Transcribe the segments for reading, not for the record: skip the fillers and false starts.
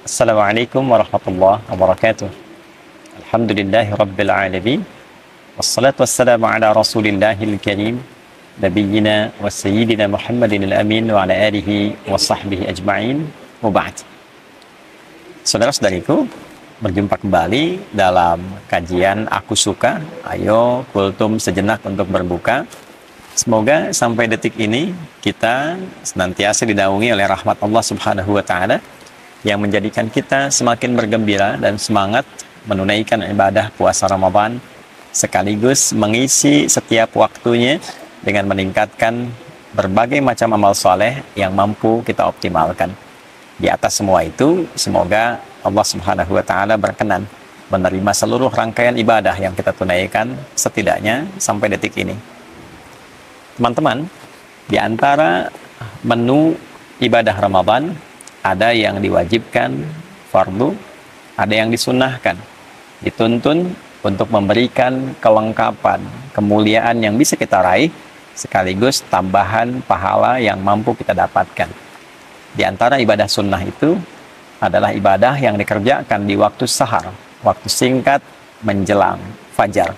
Assalamualaikum warahmatullahi wabarakatuh. Alhamdulillahi rabbil alamin. Wassalatu wassalamu ala rasulillahil karim. Nabiyyina wa sayyidina Muhammadin al-amin wa ala alihi wa sahbihi ajma'in. Wa ba'd. Saudara-saudariku, berjumpa kembali dalam kajian Aku Suka. Ayo kultum sejenak untuk berbuka. Semoga sampai detik ini kita senantiasa dinaungi oleh rahmat Allah Subhanahu wa taala yang menjadikan kita semakin bergembira dan semangat menunaikan ibadah puasa Ramadan, sekaligus mengisi setiap waktunya dengan meningkatkan berbagai macam amal soleh yang mampu kita optimalkan. Di atas semua itu, semoga Allah Subhanahu wa taala berkenan menerima seluruh rangkaian ibadah yang kita tunaikan setidaknya sampai detik ini. Teman-teman, di antara menu ibadah Ramadan, ada yang diwajibkan fardu, ada yang disunnahkan, dituntun untuk memberikan kelengkapan, kemuliaan yang bisa kita raih, sekaligus tambahan pahala yang mampu kita dapatkan. Di antara ibadah sunnah itu adalah ibadah yang dikerjakan di waktu sahar, waktu singkat menjelang fajar.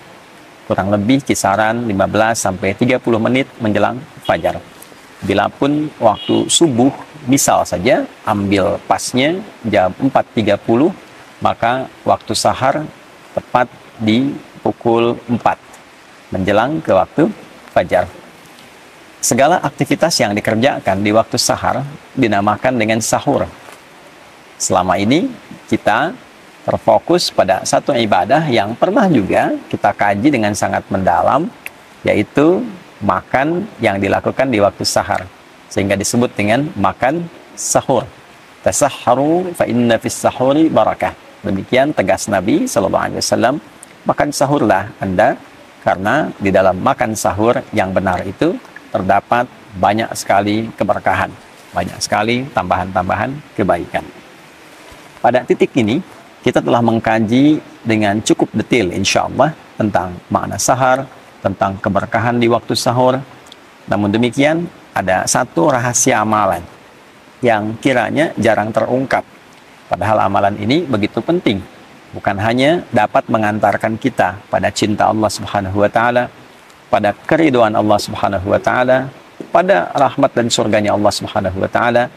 Kurang lebih kisaran 15-30 menit menjelang fajar. Bilapun waktu subuh, misal saja ambil pasnya jam 4.30, maka waktu sahar tepat di pukul 4 menjelang ke waktu fajar. Segala aktivitas yang dikerjakan di waktu sahar dinamakan dengan sahur. Selama ini kita terfokus pada satu ibadah yang pernah juga kita kaji dengan sangat mendalam, yaitu makan yang dilakukan di waktu sahar, sehingga disebut dengan makan sahur. Tasahharu fa inna fis sahuri barakah. Demikian tegas Nabi SAW, makan sahurlah Anda, karena di dalam makan sahur yang benar itu terdapat banyak sekali keberkahan, banyak sekali tambahan-tambahan kebaikan. Pada titik ini kita telah mengkaji dengan cukup detail insya Allah tentang makna sahar, tentang keberkahan di waktu sahur. Namun demikian, ada satu rahasia amalan yang kiranya jarang terungkap. Padahal amalan ini begitu penting. Bukan hanya dapat mengantarkan kita pada cinta Allah Subhanahu wa taala, pada keridhaan Allah Subhanahu wa taala, pada rahmat dan surganya Allah Subhanahu wa taala.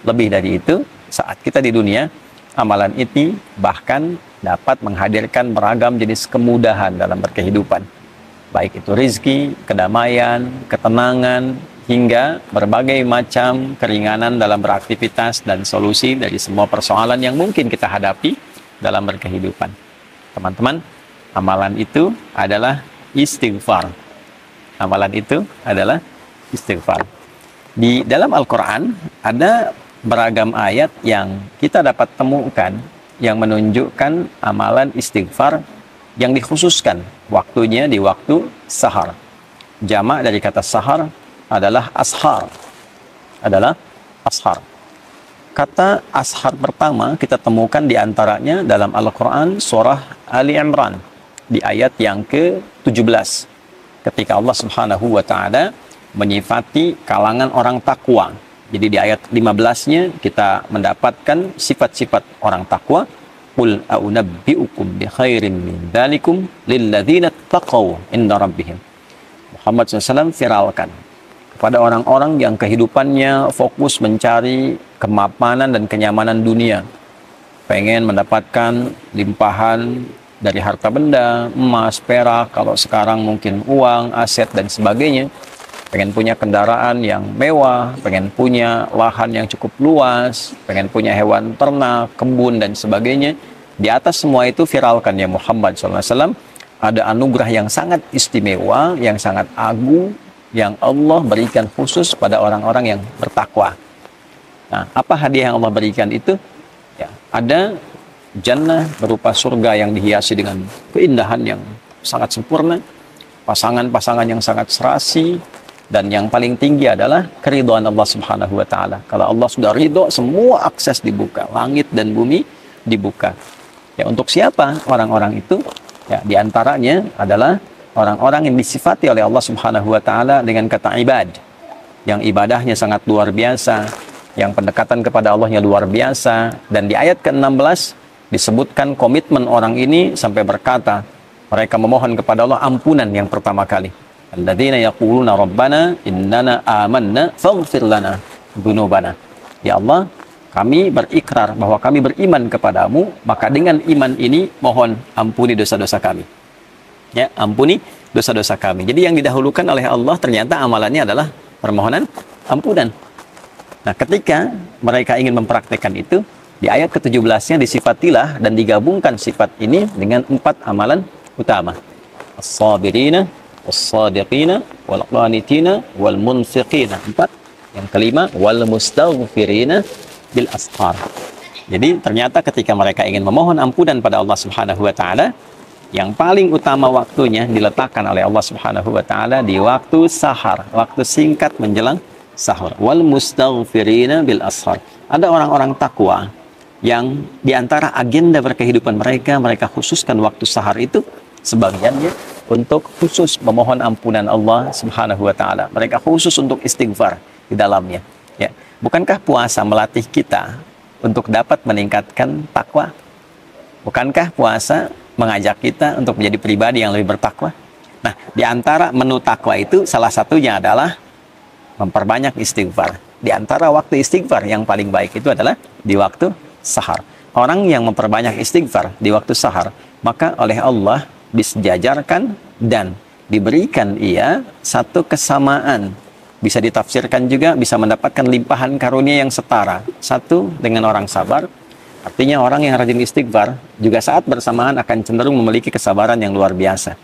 Lebih dari itu, saat kita di dunia, amalan ini bahkan dapat menghadirkan beragam jenis kemudahan dalam berkehidupan. Baik itu rizki, kedamaian, ketenangan, hingga berbagai macam keringanan dalam beraktivitas dan solusi dari semua persoalan yang mungkin kita hadapi dalam berkehidupan. Teman-teman, amalan itu adalah istighfar. Amalan itu adalah istighfar. Di dalam Al-Quran ada beragam ayat yang kita dapat temukan yang menunjukkan amalan istighfar yang dikhususkan waktunya di waktu sahar. Jamak dari kata sahar adalah ashar. Kata ashar pertama kita temukan di antaranya dalam Al-Quran surah Ali Imran di ayat yang ke-17. Ketika Allah Subhanahu wa taala menyifati kalangan orang takwa. Jadi di ayat 15-nya kita mendapatkan sifat-sifat orang takwa. Qul a'unabbi'ukum bi khairin min dzalikum lilladzina taqaw inda rabbihim. Muhammad SAW viralkan kepada orang-orang yang kehidupannya fokus mencari kemapanan dan kenyamanan dunia. Pengen mendapatkan limpahan dari harta benda, emas, perak, kalau sekarang mungkin uang, aset dan sebagainya. Pengen punya kendaraan yang mewah, pengen punya lahan yang cukup luas, pengen punya hewan ternak, kebun dan sebagainya. Di atas semua itu viralkan ya Muhammad SAW, ada anugerah yang sangat istimewa, yang sangat agung, yang Allah berikan khusus pada orang-orang yang bertakwa. Nah, apa hadiah yang Allah berikan itu? Ya, ada jannah berupa surga yang dihiasi dengan keindahan yang sangat sempurna, pasangan-pasangan yang sangat serasi, dan yang paling tinggi adalah keridhaan Allah Subhanahu wa taala. Kalau Allah sudah ridho, semua akses dibuka, langit dan bumi dibuka. Ya, untuk siapa orang-orang itu? Ya, di antaranya adalah orang-orang yang disifati oleh Allah Subhanahu wa taala dengan kata ibad, yang ibadahnya sangat luar biasa, yang pendekatan kepada Allahnya luar biasa. Dan di ayat ke-16 disebutkan komitmen orang ini sampai berkata, mereka memohon kepada Allah ampunan yang pertama kali. Alladzina yaquluna rabbana innana amanna faghfir lana dzunubana. Ya Allah, kami berikrar bahwa kami beriman kepadamu, maka dengan iman ini mohon ampuni dosa-dosa kami. Ya, ampuni dosa-dosa kami. Jadi yang didahulukan oleh Allah ternyata amalannya adalah permohonan ampunan. Nah, ketika mereka ingin mempraktekkan itu, di ayat ke-17-nya disifatilah dan digabungkan sifat ini dengan 4 amalan utama. As-sabirina, was-sadiqina, wal-qanitina, wal-munfiqina. 4. Yang kelima, wal-mustaghfirina bil ashar. Jadi ternyata ketika mereka ingin memohon ampunan pada Allah Subhanahu wa taala, yang paling utama waktunya diletakkan oleh Allah Subhanahu wa taala di waktu sahar, waktu singkat menjelang sahur. Wal mustaghfirina bil ashar. Ada orang-orang takwa yang diantara agenda berkehidupan mereka, mereka khususkan waktu sahar itu sebagiannya untuk khusus memohon ampunan Allah Subhanahu wa taala. Mereka khusus untuk istighfar di dalamnya. Ya. Bukankah puasa melatih kita untuk dapat meningkatkan takwa? Bukankah puasa mengajak kita untuk menjadi pribadi yang lebih bertakwa? Nah, di antara menu takwa itu salah satunya adalah memperbanyak istighfar. Di antara waktu istighfar yang paling baik itu adalah di waktu sahar. Orang yang memperbanyak istighfar di waktu sahar, maka oleh Allah disejajarkan dan diberikan ia satu kesamaan. Bisa ditafsirkan juga, bisa mendapatkan limpahan karunia yang setara. Satu, dengan orang sabar. Artinya orang yang rajin istighfar juga saat bersamaan akan cenderung memiliki kesabaran yang luar biasa.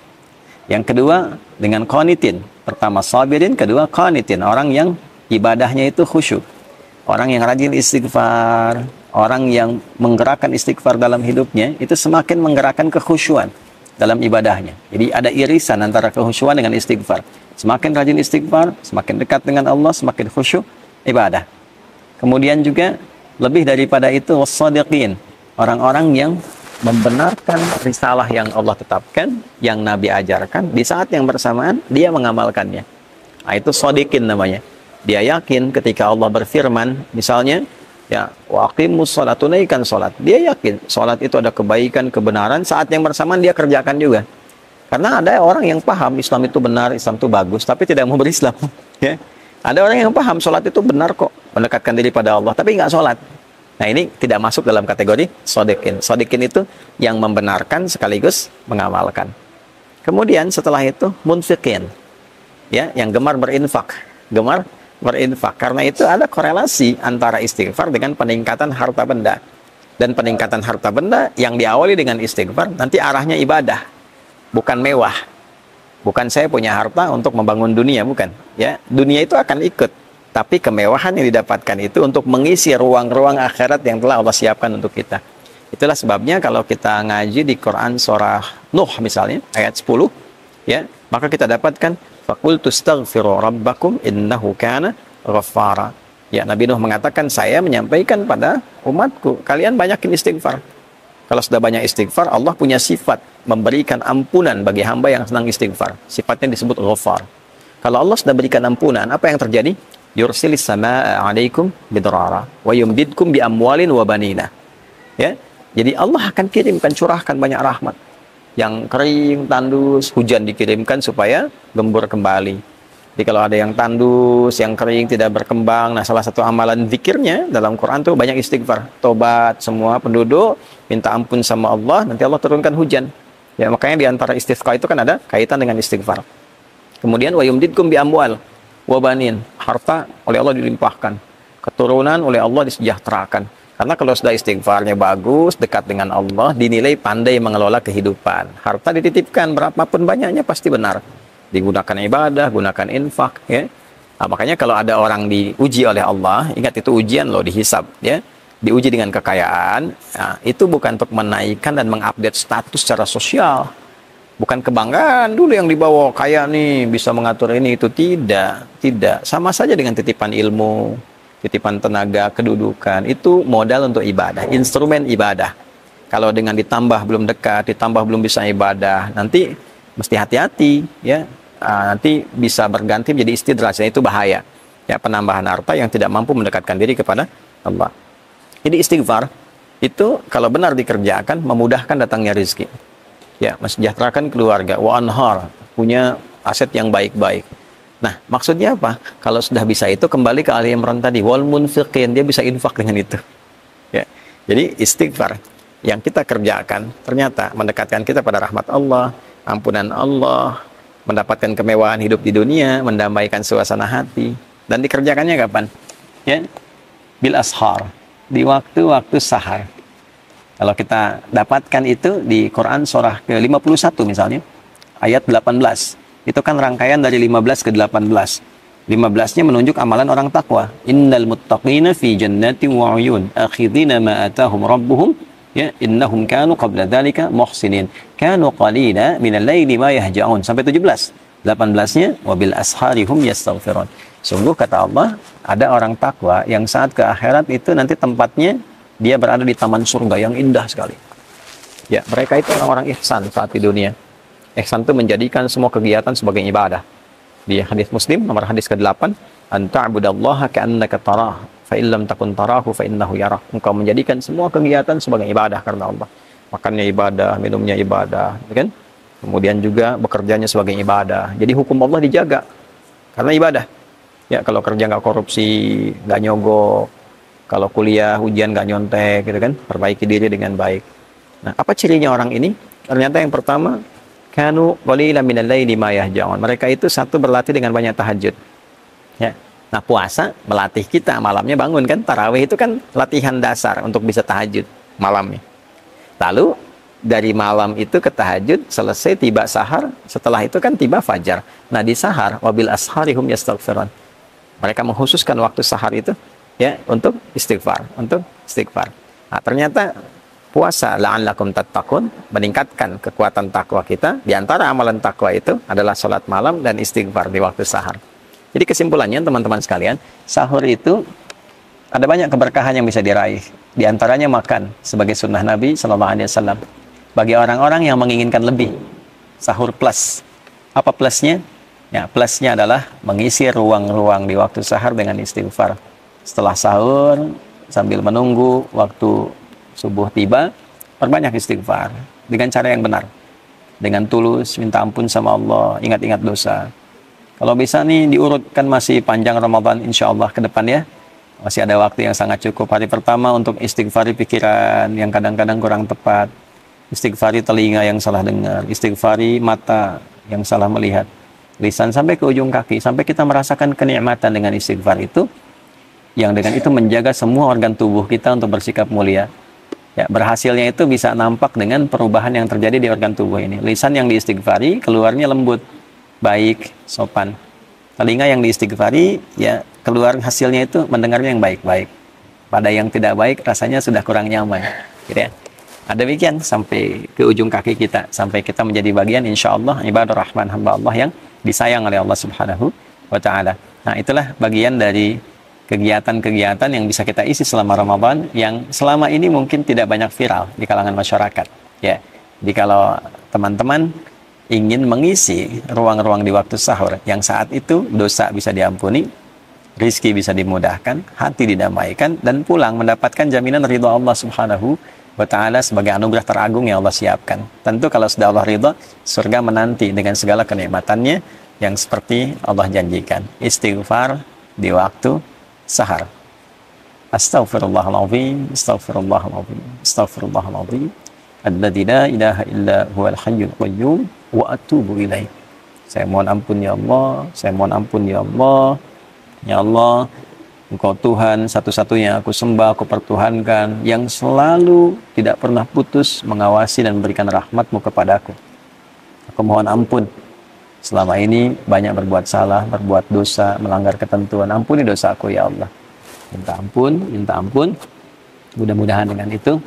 Yang kedua, dengan qanitin. Pertama sabirin, kedua qanitin. Orang yang ibadahnya itu khusyuk. Orang yang rajin istighfar, orang yang menggerakkan istighfar dalam hidupnya, itu semakin menggerakkan kekhusyuan dalam ibadahnya. Jadi ada irisan antara kekhusyuan dengan istighfar. Semakin rajin istighfar, semakin dekat dengan Allah, semakin khusyuk ibadah. Kemudian juga lebih daripada itu, wassadiqin, orang-orang yang membenarkan risalah yang Allah tetapkan, yang Nabi ajarkan, di saat yang bersamaan dia mengamalkannya. Nah, itu shadiqin namanya. Dia yakin ketika Allah berfirman, misalnya, ya, waqimus sholat, tunaikan sholat. Dia yakin sholat itu ada kebaikan, kebenaran, saat yang bersamaan dia kerjakan juga. Karena ada orang yang paham Islam itu benar, Islam itu bagus, tapi tidak mau berislam. Ya. Ada orang yang paham sholat itu benar kok, mendekatkan diri pada Allah, tapi nggak sholat. Nah, ini tidak masuk dalam kategori shadiqin. Shadiqin itu yang membenarkan sekaligus mengamalkan. Kemudian setelah itu munfiqin, ya, yang gemar berinfak, gemar berinfak. Karena itu ada korelasi antara istighfar dengan peningkatan harta benda. Dan peningkatan harta benda yang diawali dengan istighfar nanti arahnya ibadah, bukan mewah. Bukan saya punya harta untuk membangun dunia, bukan. Ya, dunia itu akan ikut, tapi kemewahan yang didapatkan itu untuk mengisi ruang-ruang akhirat yang telah Allah siapkan untuk kita. Itulah sebabnya kalau kita ngaji di Quran surah Nuh misalnya ayat 10, ya, maka kita dapatkan faqultu astaghfiru rabbakum innahu kana ghaffara. Ya, Nabi Nuh mengatakan, saya menyampaikan pada umatku, kalian banyakin istighfar. Kalau sudah banyak istighfar, Allah punya sifat memberikan ampunan bagi hamba yang senang istighfar. Sifatnya disebut Ghaffar. Kalau Allah sudah berikan ampunan, apa yang terjadi? Yursilis samaa'a 'alaikum bidrara wa yumdidkum bi amwalin wa banina. Ya. Jadi Allah akan kirimkan, curahkan banyak rahmat. Yang kering, tandus, hujan dikirimkan supaya gembur kembali. Jadi kalau ada yang tandus, yang kering, tidak berkembang, nah salah satu amalan zikirnya dalam Quran tuh banyak istighfar. Tobat semua penduduk, minta ampun sama Allah, nanti Allah turunkan hujan. Ya, makanya di antara istisqa itu kan ada kaitan dengan istighfar. Kemudian wa yumdidkum bi amwal wa banin, harta oleh Allah dilimpahkan, keturunan oleh Allah disejahterakan. Karena kalau sudah istighfarnya bagus, dekat dengan Allah, dinilai pandai mengelola kehidupan. Harta dititipkan berapapun banyaknya pasti benar. Digunakan ibadah, gunakan infak, ya. Nah, makanya kalau ada orang diuji oleh Allah, ingat itu ujian loh, dihisab, ya. Diuji dengan kekayaan, nah, itu bukan untuk menaikkan dan mengupdate status secara sosial. Bukan kebanggaan dulu yang dibawa, kaya nih, bisa mengatur ini, itu. Tidak. Sama saja dengan titipan ilmu, titipan tenaga, kedudukan. Itu modal untuk ibadah, instrumen ibadah. Kalau dengan ditambah belum dekat, ditambah belum bisa ibadah, nanti mesti hati-hati, ya. Nanti bisa berganti menjadi istidraj, itu bahaya. Ya, penambahan harta yang tidak mampu mendekatkan diri kepada Allah. Jadi istighfar itu kalau benar dikerjakan memudahkan datangnya rezeki. Ya, mensejahterakan keluarga, wa anhar, punya aset yang baik-baik. Nah, maksudnya apa? Kalau sudah bisa itu kembali ke Ali Imran tadi, wal munfiqin, dia bisa infak dengan itu. Ya. Jadi istighfar yang kita kerjakan ternyata mendekatkan kita pada rahmat Allah, ampunan Allah, mendapatkan kemewahan hidup di dunia, mendamaikan suasana hati. Dan dikerjakannya kapan? Ya, bil ashar, di waktu-waktu sahar. Kalau kita dapatkan itu di Quran surah ke-51 misalnya, ayat 18. Itu kan rangkaian dari 15 ke 18. 15-nya menunjuk amalan orang takwa. Innal muttaqina fi jannati wa 'uyun, akhidhina ma atahum rabbuhum, ya innahum kanu qabla dzalika muhsinin. Kanu qalila minal laili ma yahja'un sampai 17. 18-nya wabil asharihum yastaghfirun. Sungguh kata Allah, ada orang takwa yang saat ke akhirat itu nanti tempatnya dia berada di taman surga yang indah sekali. Ya, mereka itu orang-orang ihsan saat di dunia. Ihsan itu menjadikan semua kegiatan sebagai ibadah. Di hadis Muslim nomor hadis ke-8, anta'budallaha ka'annaka tarah, fa illam takun tarahu fa innahu yarah. Engkau menjadikan semua kegiatan sebagai ibadah karena Allah. Makannya ibadah, minumnya ibadah, kan? Kemudian juga bekerjanya sebagai ibadah. Jadi hukum Allah dijaga karena ibadah. Ya, kalau kerja nggak korupsi, nggak nyogok, kalau kuliah ujian nggak nyontek, gitu kan? Perbaiki diri dengan baik. Nah, apa cirinya orang ini? Ternyata yang pertama, kanu qalilan minal laili ma yahja'un. Mereka itu satu berlatih dengan banyak tahajud. Ya. Nah, puasa melatih kita malamnya bangun kan? Tarawih itu kan latihan dasar untuk bisa tahajud malamnya. Lalu dari malam itu ke tahajud, selesai tiba sahar, setelah itu kan tiba fajar. Nah, di sahar wabil asharihum yastaghfirun. Mereka mengkhususkan waktu sahar itu ya untuk istighfar, Nah, ternyata puasa la'allakum tattaqun meningkatkan kekuatan takwa kita. Di antara amalan takwa itu adalah sholat malam dan istighfar di waktu sahar. Jadi kesimpulannya teman-teman sekalian, sahur itu ada banyak keberkahan yang bisa diraih. Di antaranya makan sebagai sunnah Nabi SAW. Bagi orang-orang yang menginginkan lebih, sahur plus. Apa plusnya? Ya, plusnya adalah mengisi ruang-ruang di waktu sahar dengan istighfar. Setelah sahur, sambil menunggu waktu subuh tiba, perbanyak istighfar dengan cara yang benar, dengan tulus minta ampun sama Allah, ingat-ingat dosa. Kalau bisa nih diurutkan, masih panjang Ramadan insya Allah ke depan ya, masih ada waktu yang sangat cukup. Hari pertama untuk istighfari pikiran yang kadang-kadang kurang tepat, istighfari telinga yang salah dengar, istighfari mata yang salah melihat, lisan sampai ke ujung kaki, sampai kita merasakan kenikmatan dengan istighfar itu, yang dengan itu menjaga semua organ tubuh kita untuk bersikap mulia. Ya, berhasilnya itu bisa nampak dengan perubahan yang terjadi di organ tubuh ini. Lisan yang diistighfari keluarnya lembut, baik, sopan. Telinga yang diistighfari ya keluar hasilnya itu mendengarnya yang baik-baik. Pada yang tidak baik rasanya sudah kurang nyaman. Gitu ya. Nah, demikian sampai ke ujung kaki kita, sampai kita menjadi bagian insya Allah ibadah rahman hamba Allah yang disayang oleh Allah Subhanahu wa Ta'ala. Nah, itulah bagian dari kegiatan-kegiatan yang bisa kita isi selama Ramadan yang selama ini mungkin tidak banyak viral di kalangan masyarakat. Ya, jadi kalau teman-teman ingin mengisi ruang-ruang di waktu sahur yang saat itu dosa bisa diampuni, rizki bisa dimudahkan, hati didamaikan, dan pulang mendapatkan jaminan ridho Allah Subhanahu wa Ta'ala sebagai anugerah teragung yang Allah siapkan. Tentu kalau sudah Allah ridho, surga menanti dengan segala kenikmatannya yang seperti Allah janjikan. Istighfar di waktu sahar. Astaghfirullahaladzim, astaghfirullahaladzim, astaghfirullahaladzim, alladzi la ilaha illa huwal hayyul qayyum wa atubu ilaih. Saya mohon ampun ya Allah, saya mohon ampun ya Allah. Ya Allah, Engkau Tuhan satu-satunya aku sembah, aku pertuhankan, yang selalu tidak pernah putus mengawasi dan memberikan rahmat-Mu kepadaku. Aku mohon ampun selama ini banyak berbuat salah, berbuat dosa, melanggar ketentuan. Ampuni dosaku ya Allah. Minta ampun, minta ampun. Mudah-mudahan dengan itu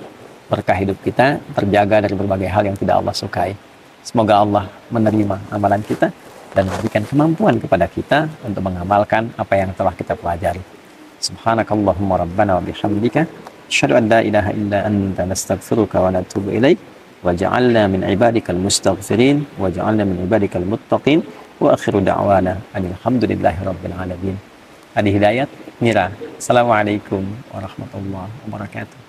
berkah hidup kita terjaga dari berbagai hal yang tidak Allah sukai. Semoga Allah menerima amalan kita dan memberikan kemampuan kepada kita untuk mengamalkan apa yang telah kita pelajari. Subhanakallahumma rabbana wa bihamdika asyhadu an la ilaha illa anta nastaghfiruka wa natubu ilaik. Waj'alna min ibadikal mustaghfirin waj'alna min ibadikal muttaqin wa akhiru da'wana alhamdulillahi rabbil alamin. Adi Hidayat, Mira. Assalamualaikum warahmatullahi wabarakatuh.